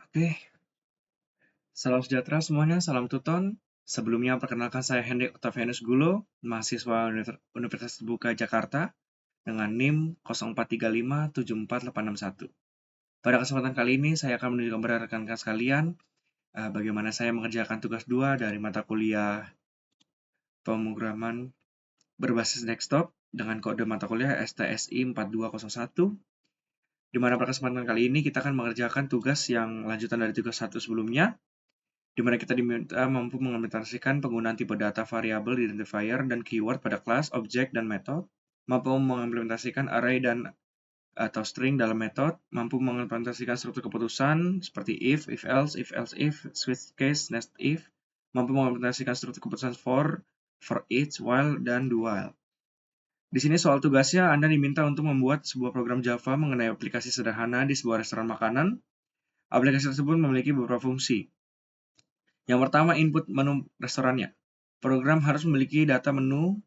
Oke, salam sejahtera semuanya, salam Tuton. Sebelumnya perkenalkan saya Hendrik Octavianus Gulo, mahasiswa Universitas Terbuka Jakarta dengan NIM 04357481. Pada kesempatan kali ini saya akan menunjukkan kepada rekan-rekan sekalian bagaimana saya mengerjakan tugas 2 dari mata kuliah pemrograman berbasis desktop dengan kode mata kuliah STSI 4201. Di mana pada kesempatan kali ini kita akan mengerjakan tugas yang lanjutan dari tugas 1 sebelumnya, di mana kita diminta mampu mengimplementasikan penggunaan tipe data variabel, identifier, dan keyword pada kelas, objek, dan metode, mampu mengimplementasikan array dan atau string dalam metode, mampu mengimplementasikan struktur keputusan seperti if else if, switch case, nest if, mampu mengimplementasikan struktur keputusan for each, while, dan do while. Di sini soal tugasnya Anda diminta untuk membuat sebuah program Java mengenai aplikasi sederhana di sebuah restoran makanan. Aplikasi tersebut memiliki beberapa fungsi. Yang pertama, input menu restorannya. Program harus memiliki data menu,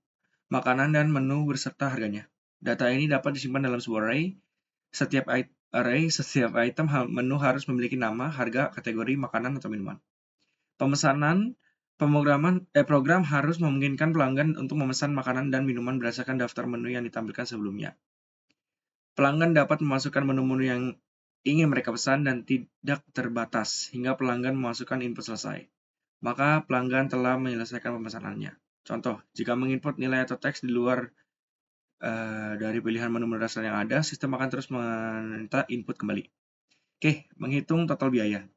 makanan, dan menu beserta harganya. Data ini dapat disimpan dalam sebuah array. Setiap item menu harus memiliki nama, harga, kategori, makanan, atau minuman. Program harus memungkinkan pelanggan untuk memesan makanan dan minuman berdasarkan daftar menu yang ditampilkan sebelumnya. Pelanggan dapat memasukkan menu-menu yang ingin mereka pesan dan tidak terbatas hingga pelanggan memasukkan input selesai. Maka pelanggan telah menyelesaikan pemesanannya. Contoh, jika menginput nilai atau teks di luar dari pilihan menu dasar yang ada, sistem akan terus meminta input kembali. Oke, menghitung total biaya.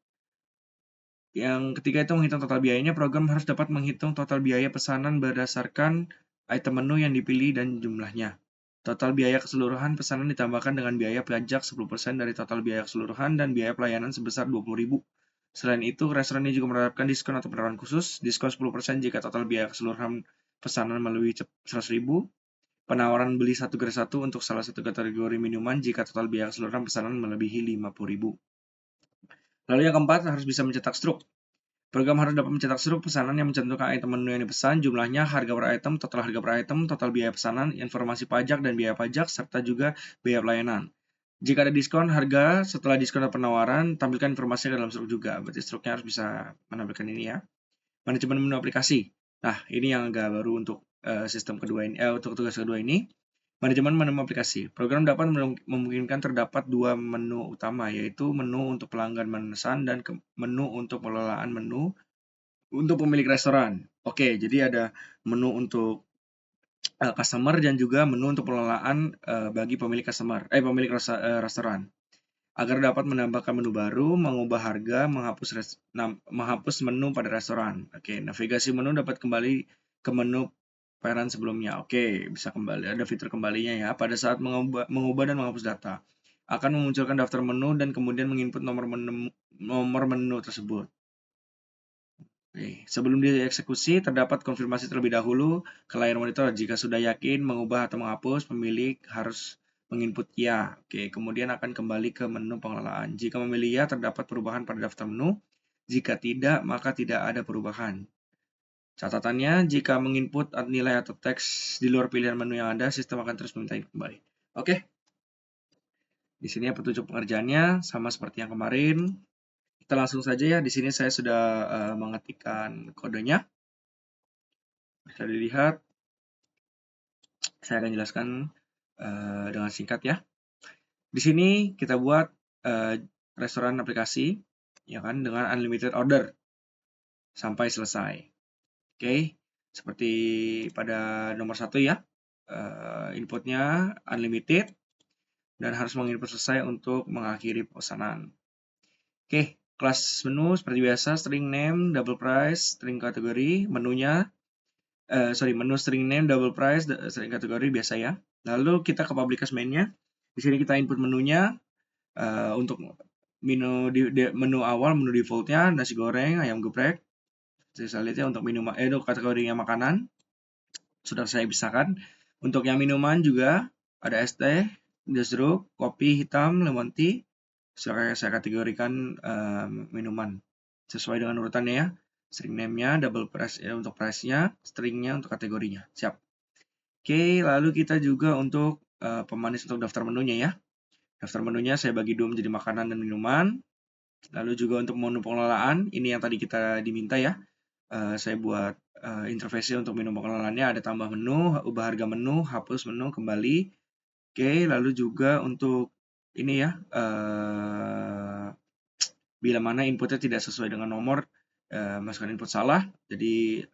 Yang ketiga itu menghitung total biayanya. Program harus dapat menghitung total biaya pesanan berdasarkan item menu yang dipilih dan jumlahnya. Total biaya keseluruhan pesanan ditambahkan dengan biaya pajak 10% dari total biaya keseluruhan dan biaya pelayanan sebesar 20.000. Selain itu, restoran ini juga menerapkan diskon atau penawaran khusus, diskon 10% jika total biaya keseluruhan pesanan melebihi 100.000, penawaran beli 1 gratis 1 untuk salah satu kategori minuman jika total biaya keseluruhan pesanan melebihi 50.000. Lalu yang keempat, harus bisa mencetak struk. Program harus dapat mencetak struk pesanan yang mencantumkan item menu yang dipesan, jumlahnya, harga per item, total harga per item, total biaya pesanan, informasi pajak dan biaya pajak, serta juga biaya pelayanan. Jika ada diskon harga, setelah diskon atau penawaran, tampilkan informasi dalam struk juga. Berarti struknya harus bisa menampilkan ini ya. Manajemen menu aplikasi. Nah, ini yang agak baru untuk sistem kedua ini, untuk tugas kedua ini. Manajemen menu aplikasi. Program dapat memungkinkan terdapat dua menu utama, yaitu menu untuk pelanggan memesan dan menu untuk pengelolaan menu untuk pemilik restoran. Oke, jadi ada menu untuk customer dan juga menu untuk pengelolaan bagi pemilik restoran. Agar dapat menambahkan menu baru, mengubah harga, menghapus menu pada restoran. Oke, navigasi menu dapat kembali ke menu parent sebelumnya. Oke, bisa kembali. Ada fitur kembalinya ya. Pada saat mengubah dan menghapus data, akan memunculkan daftar menu dan kemudian menginput nomor menu tersebut. Oke, sebelum dieksekusi, terdapat konfirmasi terlebih dahulu ke layar monitor. Jika sudah yakin mengubah atau menghapus, pemilik harus menginput ya. Oke, kemudian akan kembali ke menu pengelolaan. Jika memilih ya, terdapat perubahan pada daftar menu. Jika tidak, maka tidak ada perubahan. Catatannya, jika menginput nilai atau teks di luar pilihan menu yang ada, sistem akan terus meminta kembali. Oke, di sini petunjuk pengerjaannya sama seperti yang kemarin. Kita langsung saja ya. Di sini saya sudah mengetikkan kodenya. Bisa dilihat. Saya akan jelaskan dengan singkat ya. Di sini kita buat restoran aplikasi, ya kan, dengan unlimited order sampai selesai. Oke, seperti pada nomor 1 ya, inputnya unlimited dan harus menginput selesai untuk mengakhiri pesanan. Oke, kelas menu seperti biasa, string name, double price, string kategori, menu string name, double price, string kategori biasa ya. Lalu kita ke public main-nya. Di sini kita input menunya untuk menu awal, menu defaultnya nasi goreng, ayam geprek. Saya lihat ya untuk untuk kategorinya makanan sudah saya pisahkan. Untuk yang minuman juga ada es teh, jeruk, kopi hitam, lemon tea. Saya kategorikan minuman sesuai dengan urutannya ya. String name-nya, double price untuk price-nya, string-nya untuk kategorinya. Siap. Oke, lalu kita juga untuk pemanis untuk daftar menunya ya. Daftar menunya saya bagi dua menjadi makanan dan minuman. Lalu juga untuk menu pengelolaan, ini yang tadi kita diminta ya. Saya buat interface untuk menu pengelolaannya, ada tambah menu, ubah harga menu, hapus menu, kembali. Oke, lalu juga untuk ini ya, bila mana inputnya tidak sesuai dengan nomor, masukkan input salah, jadi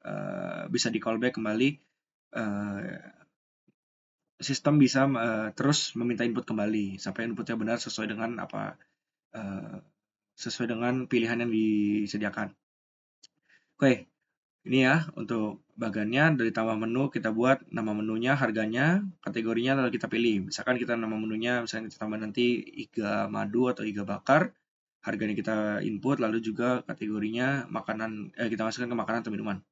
bisa di callback kembali. Sistem bisa terus meminta input kembali sampai inputnya benar sesuai dengan sesuai dengan pilihan yang disediakan. Oke, ini ya untuk bagannya, dari tambah menu kita buat nama menunya, harganya, kategorinya lalu kita pilih. Misalkan kita nama menunya misalnya kita tambah nanti iga madu atau iga bakar, harganya kita input, lalu juga kategorinya makanan, kita masukkan ke makanan atau minuman.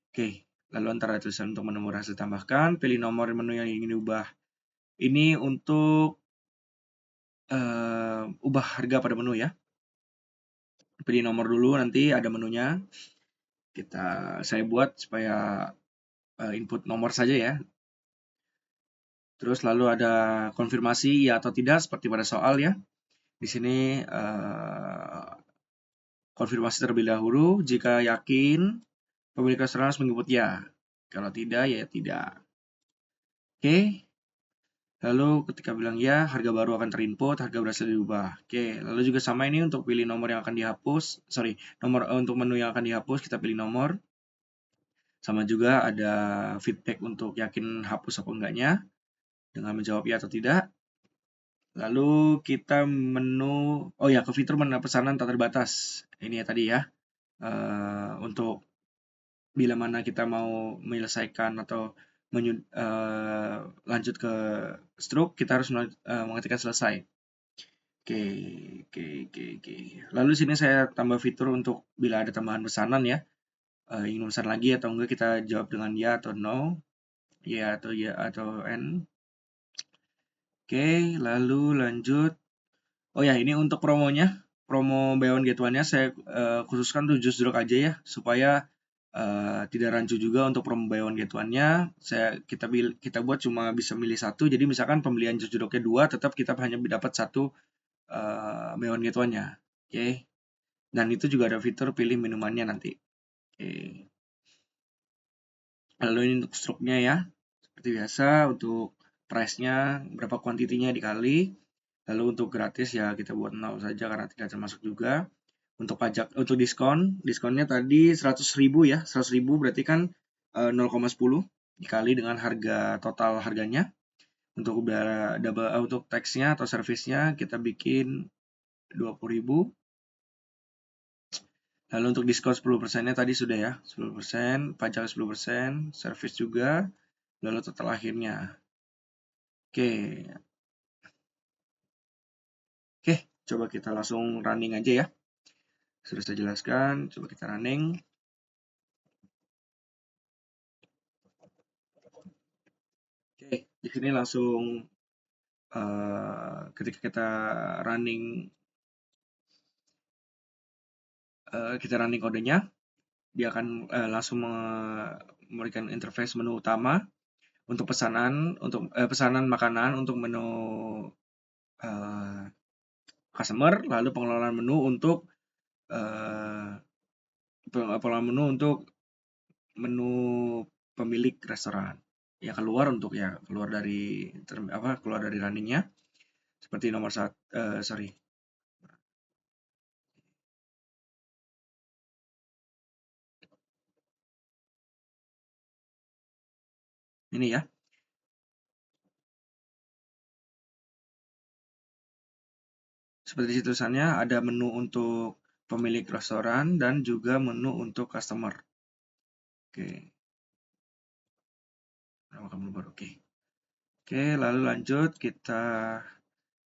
Oke, lalu antara tulisan untuk menu hasil tambahkan, pilih nomor menu yang ingin diubah. Ini untuk ubah harga pada menu ya. Pilih nomor dulu, nanti ada menunya. Saya buat supaya input nomor saja ya. Terus lalu ada konfirmasi ya atau tidak seperti pada soal ya. Di sini konfirmasi terlebih dahulu. Jika yakin, pemilik restoran harus menginput ya. Kalau tidak, ya tidak. Oke. Lalu ketika bilang ya, harga baru akan terinput, harga berhasil diubah. Oke. Lalu juga sama ini untuk pilih nomor yang akan dihapus. Nomor untuk menu yang akan dihapus, kita pilih nomor. Sama juga ada feedback untuk yakin hapus apa enggaknya. Dengan menjawab ya atau tidak. Lalu kita ke fitur menu pesanan tak terbatas. Ini ya tadi ya. Untuk bila mana kita mau menyelesaikan atau lanjut ke stroke, kita harus mengetikkan selesai. Oke. Lalu sini saya tambah fitur untuk bila ada tambahan pesanan ya. Ingin pesan lagi atau enggak, kita jawab dengan ya atau no. Ya atau N. Oke, lalu lanjut. Oh ya, ini untuk promonya. Promo buy one get one-nya saya khususkan 7 stroke aja ya, supaya tidak rancu juga untuk promo buy one get one-nya. Kita buat cuma bisa milih satu. Jadi misalkan pembelian jus jeruknya 2, tetap kita hanya dapat satu buy one get one-nya. Oke. Dan itu juga ada fitur pilih minumannya nanti. Oke. Lalu ini untuk stroke-nya ya. Seperti biasa untuk price-nya berapa kuantitinya dikali. Lalu untuk gratis ya kita buat 0 saja karena tidak termasuk juga. Untuk pajak, untuk diskonnya tadi 100.000 ya. 100.000 berarti kan 0,10 dikali dengan harga total harganya. Untuk untuk tax-nya atau service-nya kita bikin 20.000. Lalu untuk diskon 10%-nya tadi sudah ya, 10%, pajak 10%, service juga, lalu total akhirnya. Oke, coba kita langsung running aja ya. Sudah saya jelaskan, coba kita running. Oke, di sini langsung ketika kita running kodenya, dia akan langsung memberikan interface menu utama untuk pesanan makanan untuk menu customer, lalu pengelolaan menu untuk menu pemilik restoran. Ya keluar dari runningnya seperti nomor ini ya. Seperti situ tulisannya ada menu untuk pemilik restoran dan juga menu untuk customer. Oke. Nama menu baru. Oke, lalu lanjut kita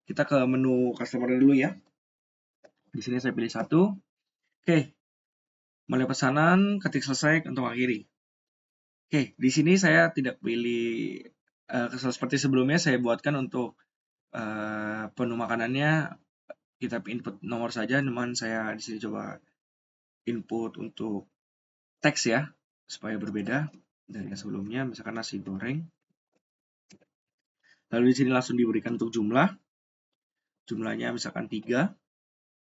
ke menu customer dulu ya. Di sini saya pilih satu. Oke. Mulai pesanan, ketik selesai untuk akhiri. Oke, di sini saya tidak pilih seperti sebelumnya saya buatkan untuk menu makanannya kita input nomor saja, cuman saya di sini coba input untuk teks ya supaya berbeda dari yang sebelumnya, misalkan nasi goreng. Lalu di sini langsung diberikan untuk jumlahnya misalkan 3.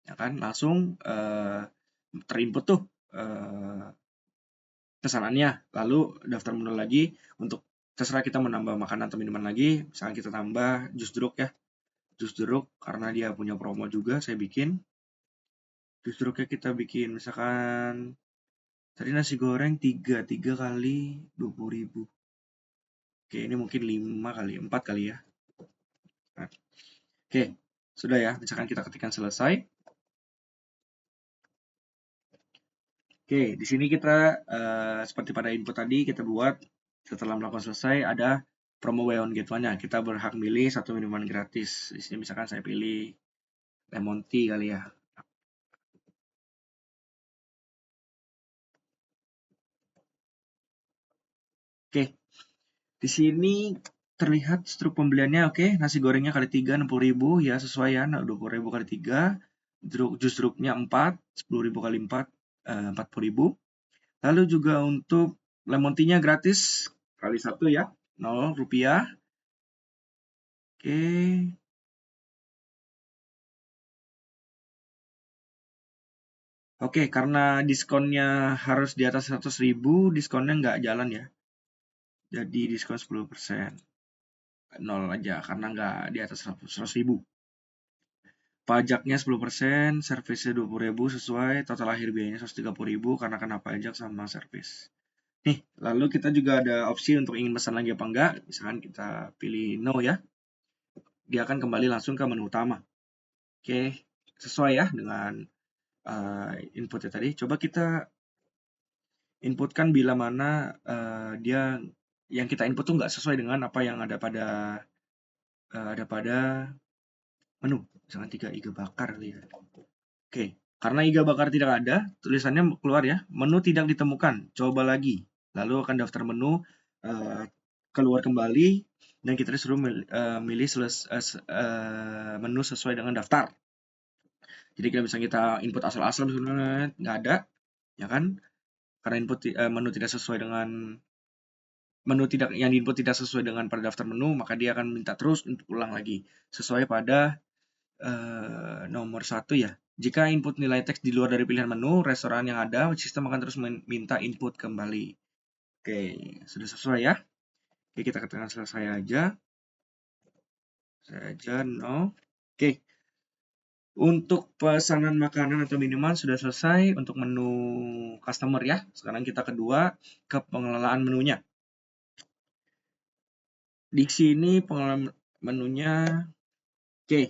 ya kan? Langsung terinput tuh pesanannya, lalu daftar menu lagi untuk terserah kita menambah makanan atau minuman lagi. Misalkan kita tambah jus jeruk ya, jus jeruk karena dia punya promo juga, saya bikin jus jeruknya, kita bikin misalkan tadi nasi goreng 3 kali 20.000. Oke, ini mungkin 5 kali, 4 kali ya. Nah, oke, sudah ya, misalkan kita ketikkan selesai. Oke, di sini kita seperti pada input tadi kita buat setelah melakukan selesai ada promo buy one get one-nya. Kita berhak milih satu minuman gratis. Di sini misalkan saya pilih lemon tea kali ya. Oke, di sini terlihat struk pembeliannya. Oke, nasi gorengnya kali 3 60.000 ya, sesuai ya. 20.000 kali 3. Jus jeruknya 4, 10.000 kali 4, 40.000. Lalu juga untuk lemon tea-nya gratis kali 1 ya, 0 rupiah. Oke. Oke, karena diskonnya harus di atas 100.000, diskonnya nggak jalan ya. Jadi diskon 10%. 0 aja, karena nggak di atas 100.000. Pajaknya 10%, servisnya 20.000 sesuai, total akhir biayanya 130.000 karena kena pajak sama servis. Nih, lalu kita juga ada opsi untuk ingin pesan lagi apa enggak. Misalkan kita pilih no ya. Dia akan kembali langsung ke menu utama. Oke, sesuai ya dengan inputnya tadi. Coba kita inputkan bila mana dia yang kita input tuh nggak sesuai dengan apa yang ada pada menu. Misalkan 3 iga bakar kali ya. Oke, karena iga bakar tidak ada, tulisannya keluar ya, menu tidak ditemukan, coba lagi. Lalu akan daftar menu keluar kembali dan kita disuruh milih menu sesuai dengan daftar. Jadi kalau misalnya kita input asal-asal misalnya nggak ada, ya kan? Karena input menu tidak sesuai dengan yang diinput tidak sesuai dengan pada daftar menu, maka dia akan minta terus untuk ulang lagi sesuai pada nomor 1 ya. Jika input nilai teks di luar dari pilihan menu restoran yang ada, sistem akan terus minta input kembali. Oke, sudah sesuai ya. Oke, kita katakan selesai aja. Saya aja no. Oke. Untuk pesanan makanan atau minuman sudah selesai untuk menu customer ya. Sekarang kita kedua ke pengelolaan menunya. Di sini pengelolaan menunya, oke,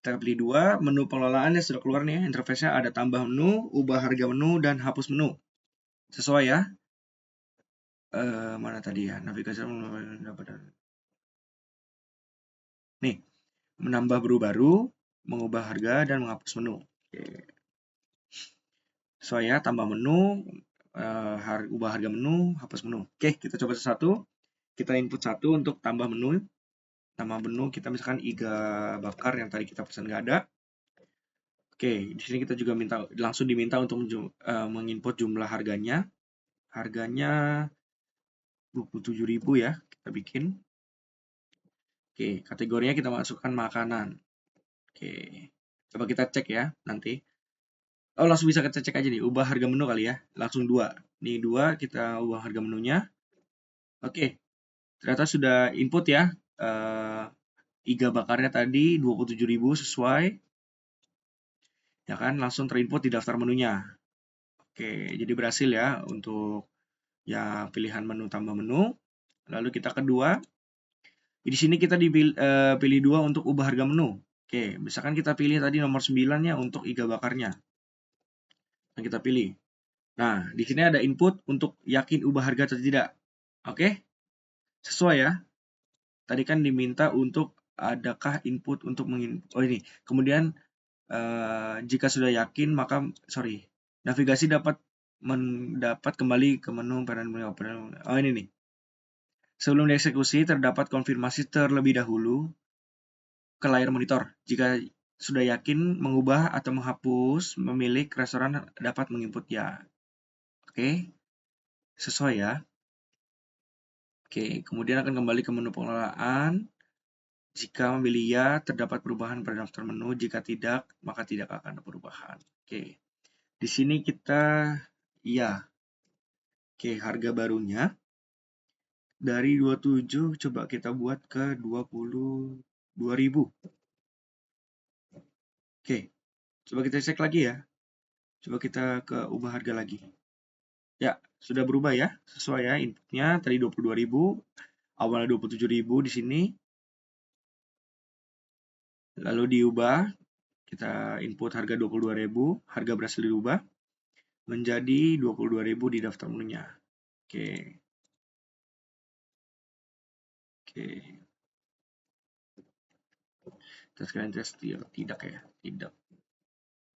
kita pilih 2. Menu pengelolaannya sudah keluar nih. Interface-nya ada tambah menu, ubah harga menu, dan hapus menu. Sesuai ya. Mana tadi ya? Navigasi nih, menambah menu baru, mengubah harga, dan menghapus menu. Oke. Sesuai ya, tambah menu, ubah harga menu, hapus menu. Oke, kita coba satu. Kita input 1 untuk tambah menu. Nama menu kita misalkan iga bakar yang tadi kita pesan nggak ada. Oke, di sini kita juga langsung diminta untuk menginput jumlah harganya. Harganya 27.000 ya, kita bikin. Oke, kategorinya kita masukkan makanan. Oke, coba kita cek ya nanti. Oh, langsung bisa kita cek aja nih, ubah harga menu kali ya. Langsung 2. Nih 2, kita ubah harga menunya. Oke, ternyata sudah input ya. Iga bakarnya tadi 27.000 sesuai. Ya kan, langsung terinput di daftar menunya. Oke, jadi berhasil ya untuk ya pilihan menu tambah menu. Lalu kita kedua, di sini kita pilih 2 untuk ubah harga menu. Oke, misalkan kita pilih tadi nomor 9 ya untuk iga bakarnya. Yang kita pilih. Nah, di sini ada input untuk yakin ubah harga atau tidak. Oke, sesuai ya. Tadi kan diminta untuk adakah input untuk oh ini. Kemudian jika sudah yakin maka navigasi dapat mendapat kembali ke menu oh ini nih. Sebelum dieksekusi terdapat konfirmasi terlebih dahulu ke layar monitor. Jika sudah yakin mengubah atau menghapus, pemilik restoran dapat menginput ya. Oke, sesuai ya. Oke, kemudian akan kembali ke menu pengelolaan. Jika memilih ya, terdapat perubahan pada daftar menu. Jika tidak, maka tidak akan ada perubahan. Oke. Di sini kita ya. Oke, harga barunya dari 27 coba kita buat ke 22.000. Oke. Coba kita cek lagi ya. Coba kita ke ubah harga lagi. Ya, sudah berubah ya. Sesuai ya inputnya tadi 22.000, awalnya 27.000 di sini. Lalu diubah, kita input harga 22.000, harga berhasil diubah menjadi 22.000 di daftar menunya. Oke. Oke. Kita sekalian tes tidak ya, tidak.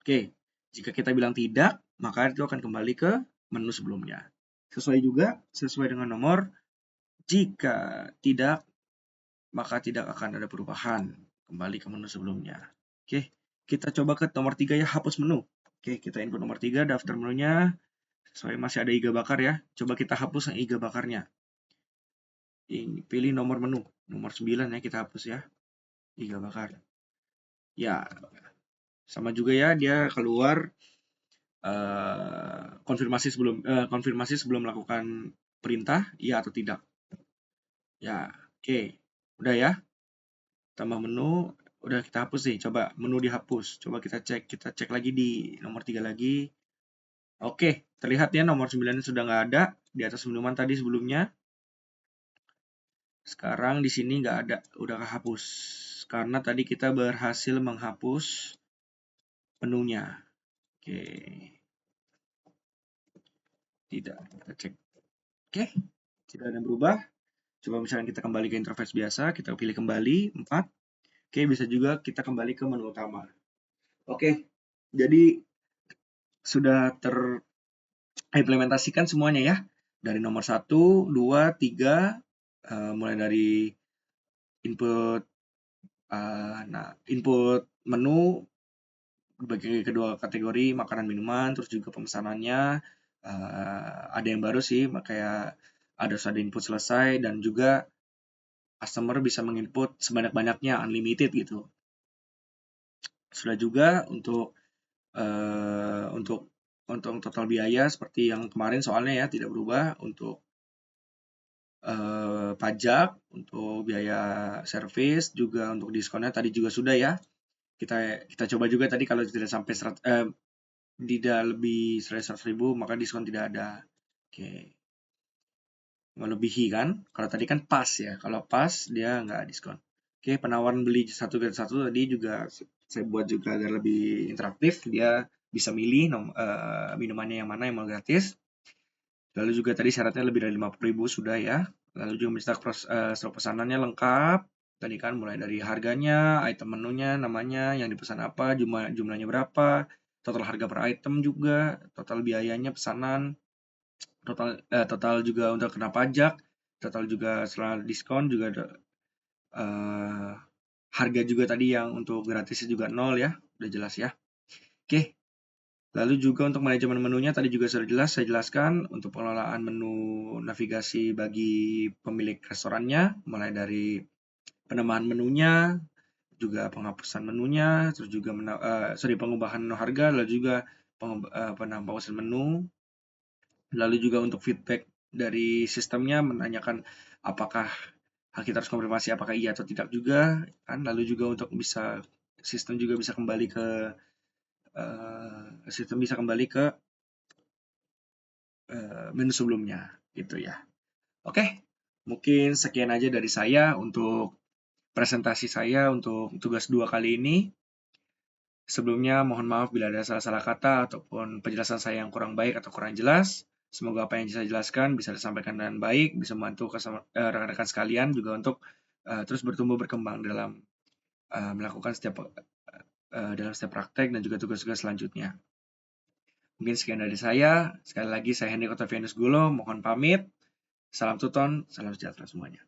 Oke. Jika kita bilang tidak, maka itu akan kembali ke menu sebelumnya. Sesuai dengan nomor. Jika tidak, maka tidak akan ada perubahan. Kembali ke menu sebelumnya. Oke. Kita coba ke nomor 3 ya, hapus menu. Oke, kita input nomor 3, daftar menunya. Sesuai masih ada iga bakar ya. Coba kita hapus yang iga bakarnya. Pilih nomor menu. Nomor 9 ya, kita hapus ya. Iga bakar. Ya, sama juga ya, dia keluar konfirmasi sebelum melakukan perintah, ya atau tidak. Ya, oke. Udah ya. Tambah menu, udah kita hapus nih. Coba menu dihapus. Coba kita cek lagi di nomor 3 lagi. Oke, terlihat ya nomor 9 sudah nggak ada di atas minuman tadi sebelumnya. Sekarang di sini nggak ada, udah kehapus. Karena tadi kita berhasil menghapus menunya. Oke. Tidak, kita cek. Oke, tidak ada yang berubah. Coba misalnya kita kembali ke interface biasa, kita pilih kembali 4. Oke, bisa juga kita kembali ke menu utama. Oke, jadi sudah terimplementasikan semuanya ya. Dari nomor 1, 2, 3, mulai dari input input menu bagi kedua kategori makanan minuman, terus juga pemesanannya ada yang baru sih, kayak ada input selesai dan juga customer bisa menginput sebanyak-banyaknya unlimited gitu. Sudah juga untuk total biaya seperti yang kemarin soalnya ya tidak berubah untuk pajak, untuk biaya service juga untuk diskonnya tadi juga sudah ya. Kita coba juga tadi kalau tidak sampai tidak lebih 100.000 maka diskon tidak ada. Oke. Melebihi kan? Kalau tadi kan pas ya. Kalau pas dia nggak diskon. Oke, penawaran beli 1 gratis 1 tadi juga saya buat juga agar lebih interaktif. Dia bisa milih minumannya yang mana yang mau gratis. Lalu juga tadi syaratnya lebih dari 50.000 sudah ya. Lalu juga mencetak stok pesanannya lengkap. Tadi kan mulai dari harganya, item menunya, namanya, yang dipesan apa, jumlahnya berapa, total harga per item juga, total biayanya pesanan, total juga untuk kena pajak, total juga setelah diskon juga ada harga juga tadi yang untuk gratisnya juga 0 ya, udah jelas ya. Oke. Lalu juga untuk manajemen menunya tadi juga sudah jelas saya jelaskan untuk pengelolaan menu navigasi bagi pemilik restorannya, mulai dari penambahan menunya, juga penghapusan menunya, terus juga pengubahan menu harga, lalu juga penghapusan menu, lalu juga untuk feedback dari sistemnya menanyakan apakah kita harus konfirmasi apakah iya atau tidak juga kan, lalu juga untuk sistem juga bisa kembali ke menu sebelumnya gitu ya. Oke, mungkin sekian aja dari saya untuk presentasi saya untuk tugas 2 kali ini. Sebelumnya mohon maaf bila ada salah-salah kata ataupun penjelasan saya yang kurang baik atau kurang jelas. Semoga apa yang saya jelaskan bisa disampaikan dengan baik, bisa membantu rekan-rekan sekalian juga untuk terus bertumbuh berkembang dalam melakukan dalam setiap praktek dan juga tugas-tugas selanjutnya. Mungkin sekian dari saya. Sekali lagi saya Henry Octavianus Gulo, mohon pamit. Salam Tuton, salam sejahtera semuanya.